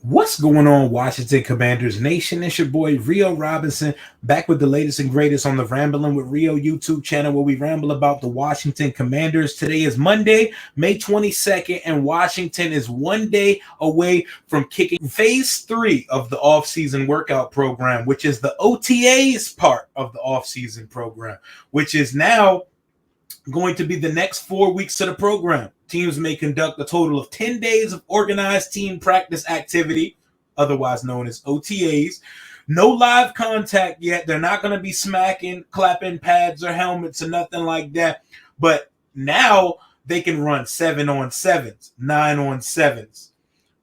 What's going on, Washington Commanders Nation? It's your boy Rio Robinson, back with the latest and greatest on the Rambling with Rio YouTube channel, where we ramble about the Washington Commanders. Today is Monday, May 22nd, and Washington is one day away from kicking phase 3 of the offseason workout program, which is the OTA's part of the offseason program, which is now going to be the next 4 weeks of the program. Teams may conduct a total of 10 days of organized team practice activity, otherwise known as OTAs. No live contact yet. They're not going to be smacking, clapping pads or helmets or nothing like that. But now they can run 7-on-7s, 9-on-7s.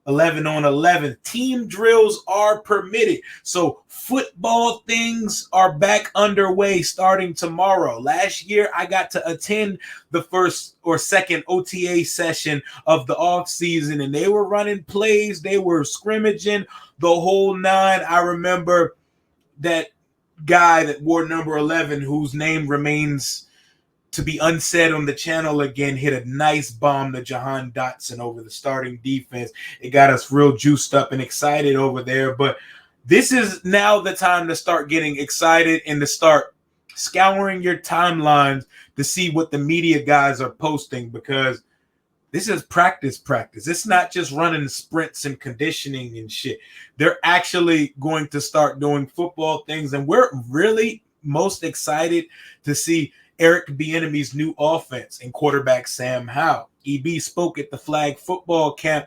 11 on 11. Team drills are permitted. So football things are back underway starting tomorrow. Last year, I got to attend the first or second OTA session of the offseason, and they were running plays. They were scrimmaging the whole nine. I remember that guy that wore number 11, whose name remains to be unsaid on the channel again, hit a nice bomb to Jahan Dotson over the starting defense. It got us real juiced up and excited over there. But this is now the time to start getting excited and to start scouring your timelines to see what the media guys are posting, because this is practice. It's not just running sprints and conditioning and shit. They're actually going to start doing football things, and we're really most excited to see Eric Bieniemy's new offense and quarterback Sam Howell. EB spoke at the flag football camp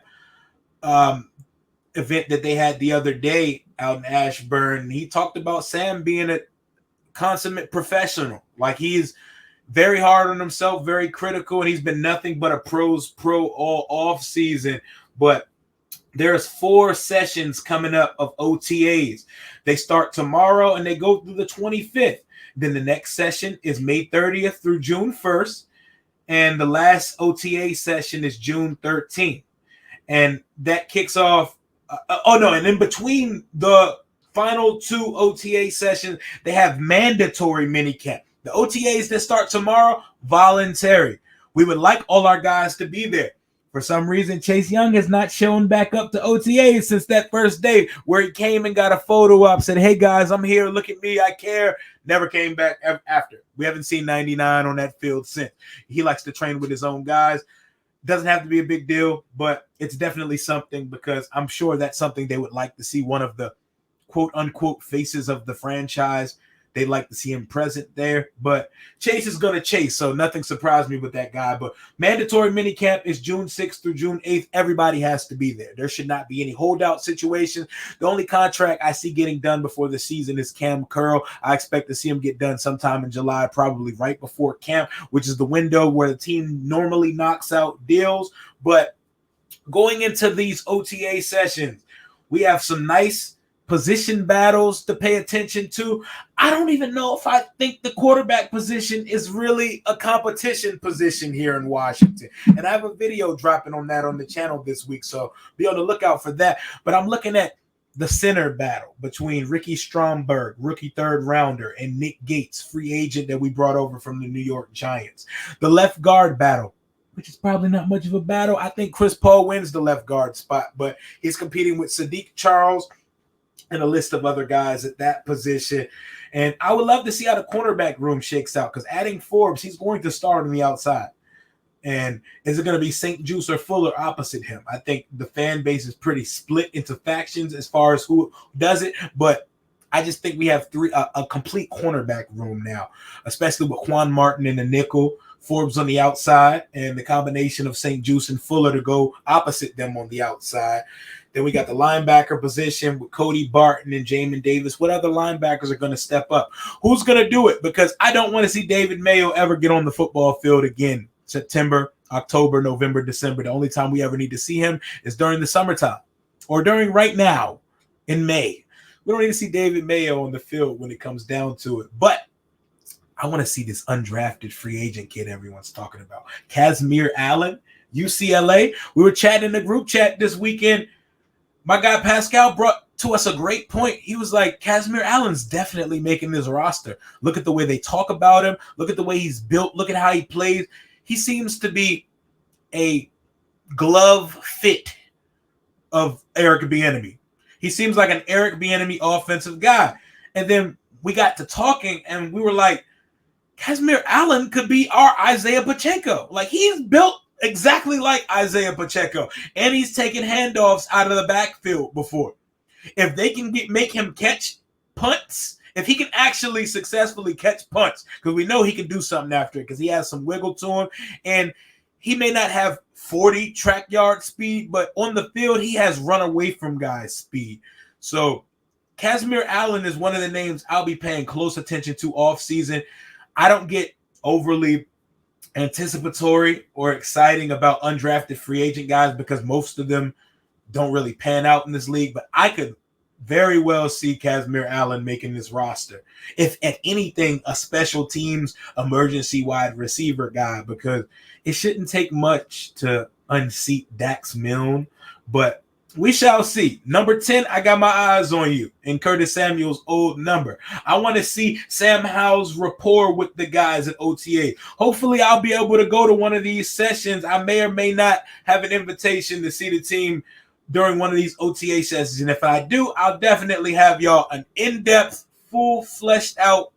event that they had the other day out in Ashburn. He talked about Sam being a consummate professional. Like, he is very hard on himself, very critical, and he's been nothing but a pro all off season. But there's 4 sessions coming up of OTAs. They start tomorrow and they go through the 25th. Then the next session is May 30th through June 1st. And the last OTA session is June 13th. And that kicks off. And in between the final 2 OTA sessions, they have mandatory minicamp. The OTAs that start tomorrow, voluntary. We would like all our guys to be there. For some reason, Chase Young has not shown back up to OTAs since that first day where he came and got a photo up, said, "Hey guys, I'm here. Look at me. I care." Never came back after. We haven't seen 99 on that field since. He likes to train with his own guys. Doesn't have to be a big deal, but it's definitely something, because I'm sure that's something they would like to see. One of the quote unquote faces of the franchise, they'd like to see him present there. But Chase is going to chase, so nothing surprised me with that guy. But mandatory minicamp is June 6th through June 8th. Everybody has to be there. There should not be any holdout situations. The only contract I see getting done before the season is Cam Curl. I expect to see him get done sometime in July, probably right before camp, which is the window where the team normally knocks out deals. But going into these OTA sessions, we have some nice position battles to pay attention to. I don't even know if I think the quarterback position is really a competition position here in Washington. And I have a video dropping on that on the channel this week, so be on the lookout for that. But I'm looking at the center battle between Ricky Stromberg, rookie 3rd rounder, and Nick Gates, free agent that we brought over from the New York Giants. The left guard battle, which is probably not much of a battle. I think Chris Paul wins the left guard spot, but he's competing with Sadiq Charles and a list of other guys at that position. And I would love to see how the cornerback room shakes out, because adding Forbes, he's going to start on the outside. And is it going to be St. Juice or Fuller opposite him? I think the fan base is pretty split into factions as far as who does it, but I just think we have a complete cornerback room now, especially with Quan Martin in the nickel, Forbes on the outside, and the combination of St. Juice and Fuller to go opposite them on the outside. Then we got the linebacker position with Cody Barton and Jamin Davis. What other linebackers are going to step up? Who's going to do it? Because I don't want to see David Mayo ever get on the football field again. September, October, November, December. The only time we ever need to see him is during the summertime or during right now in May. We don't need to see David Mayo on the field when it comes down to it. But I want to see this undrafted free agent kid everyone's talking about. Casimir Allen, UCLA. We were chatting in the group chat this weekend. My guy Pascal brought to us a great point. He was like, Casimir Allen's definitely making this roster. Look at the way they talk about him. Look at the way he's built. Look at how he plays. He seems to be a glove fit of Eric Bieniemy. He seems like an Eric Bieniemy offensive guy. And then we got to talking, and we were like, Kazmir Allen could be our Isaiah Pacheco. Like, he's built exactly like Isaiah Pacheco, and he's taken handoffs out of the backfield before. If they can make him catch punts, if he can actually successfully catch punts, because we know he can do something after it, because he has some wiggle to him, and he may not have 40 track yard speed, but on the field, he has run away from guys' speed. So Kazmir Allen is one of the names I'll be paying close attention to off season. I don't get overly anticipatory or exciting about undrafted free agent guys because most of them don't really pan out in this league, but I could very well see Kazmir Allen making this roster. If at anything, a special teams emergency wide receiver guy, because it shouldn't take much to unseat Dax Milne, but we shall see. Number 10, I got my eyes on you in Curtis Samuel's old number. I want to see Sam Howell's rapport with the guys at OTA. Hopefully, I'll be able to go to one of these sessions. I may or may not have an invitation to see the team during one of these OTA sessions. And if I do, I'll definitely have y'all an in-depth, full, fleshed out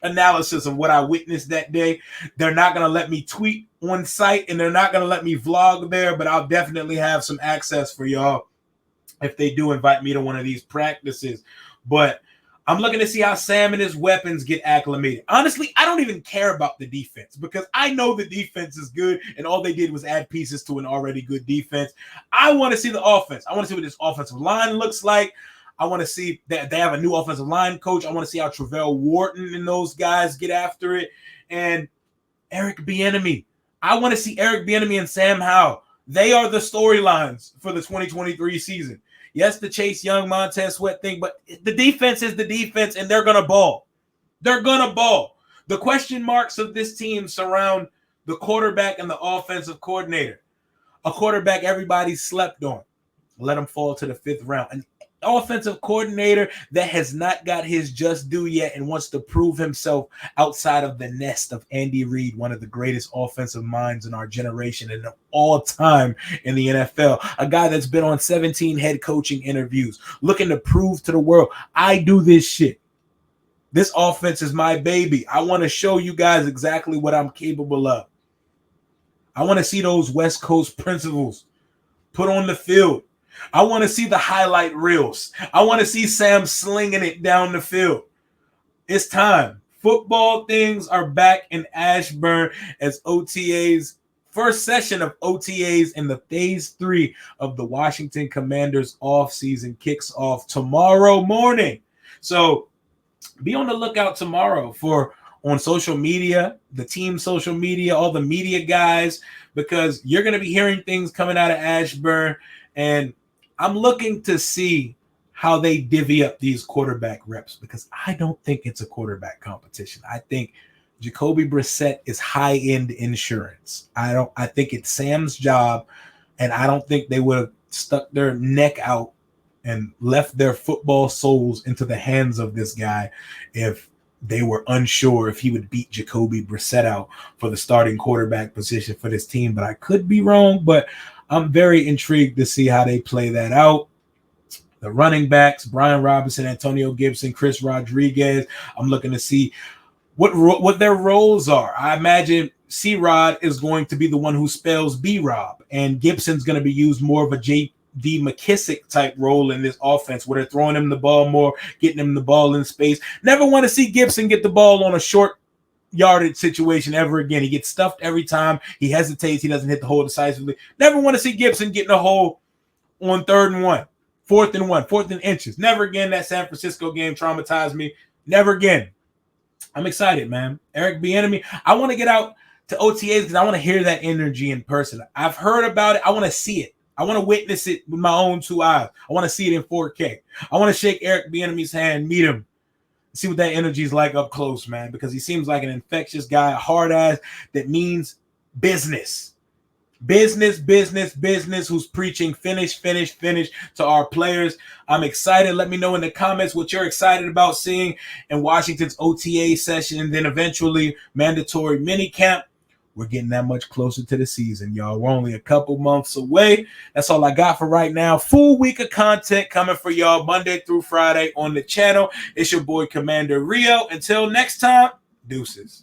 analysis of what I witnessed that day. They're not going to let me tweet on site, and they're not going to let me vlog there, but I'll definitely have some access for y'all if they do invite me to one of these practices. But I'm looking to see how Sam and his weapons get acclimated. Honestly, I don't even care about the defense because I know the defense is good, and all they did was add pieces to an already good defense. I want to see the offense. I want to see what this offensive line looks like. I want to see that they have a new offensive line coach. I want to see how Travell Wharton and those guys get after it. And Eric Bieniemy. I want to see Eric Bieniemy and Sam Howell. They are the storylines for the 2023 season. Yes, the Chase Young, Montez Sweat thing, but the defense is the defense, and they're going to ball. They're going to ball. The question marks of this team surround the quarterback and the offensive coordinator. A quarterback everybody slept on. Let him fall to the 5th round. An offensive coordinator that has not got his just due yet and wants to prove himself outside of the nest of Andy Reid, one of the greatest offensive minds in our generation and of all time in the NFL. A guy that's been on 17 head coaching interviews, looking to prove to the world, I do this shit. This offense is my baby. I want to show you guys exactly what I'm capable of. I want to see those West Coast principles put on the field. I want to see the highlight reels. I want to see Sam slinging it down the field. It's time. Football things are back in Ashburn as OTA's first session of OTAs in the phase 3 of the Washington Commanders offseason kicks off tomorrow morning. So be on the lookout tomorrow for on social media, the team social media, all the media guys, because you're going to be hearing things coming out of Ashburn. And I'm looking to see how they divvy up these quarterback reps because I don't think it's a quarterback competition. I think Jacoby Brissett is high-end insurance. I think it's Sam's job, and I don't think they would have stuck their neck out and left their football souls into the hands of this guy if they were unsure if he would beat Jacoby Brissett out for the starting quarterback position for this team. But I could be wrong, but I'm very intrigued to see how they play that out. The running backs, Brian Robinson, Antonio Gibson, Chris Rodriguez. I'm looking to see what their roles are. I imagine C-Rod is going to be the one who spells B-Rob, and Gibson's going to be used more of a J.D. McKissick type role in this offense where they're throwing him the ball more, getting him the ball in space. Never want to see Gibson get the ball on a short yardage situation ever again. He gets stuffed every time. He hesitates. He doesn't hit the hole decisively. Never want to see Gibson getting a hole on 3rd and 1, 4th and 1, 4th and inches. Never again. That San Francisco game traumatized me. Never again. I'm excited, man. Eric Bieniemy. I want to get out to OTAs because I want to hear that energy in person. I've heard about it. I want to see it. I want to witness it with my own 2 eyes. I want to see it in 4K. I want to shake Eric Bieniemy's hand, meet him, see what that energy is like up close, man, because he seems like an infectious guy, a hard ass that means business. Business, who's preaching finish to our players. I'm excited. Let me know in the comments what you're excited about seeing in Washington's OTA session and then eventually mandatory minicamp. we're getting that much closer to the season, y'all. We're only a couple months away. That's all I got for right now. Full week of content coming for y'all Monday through Friday on the channel. It's your boy Commander Rio. Until next time, deuces.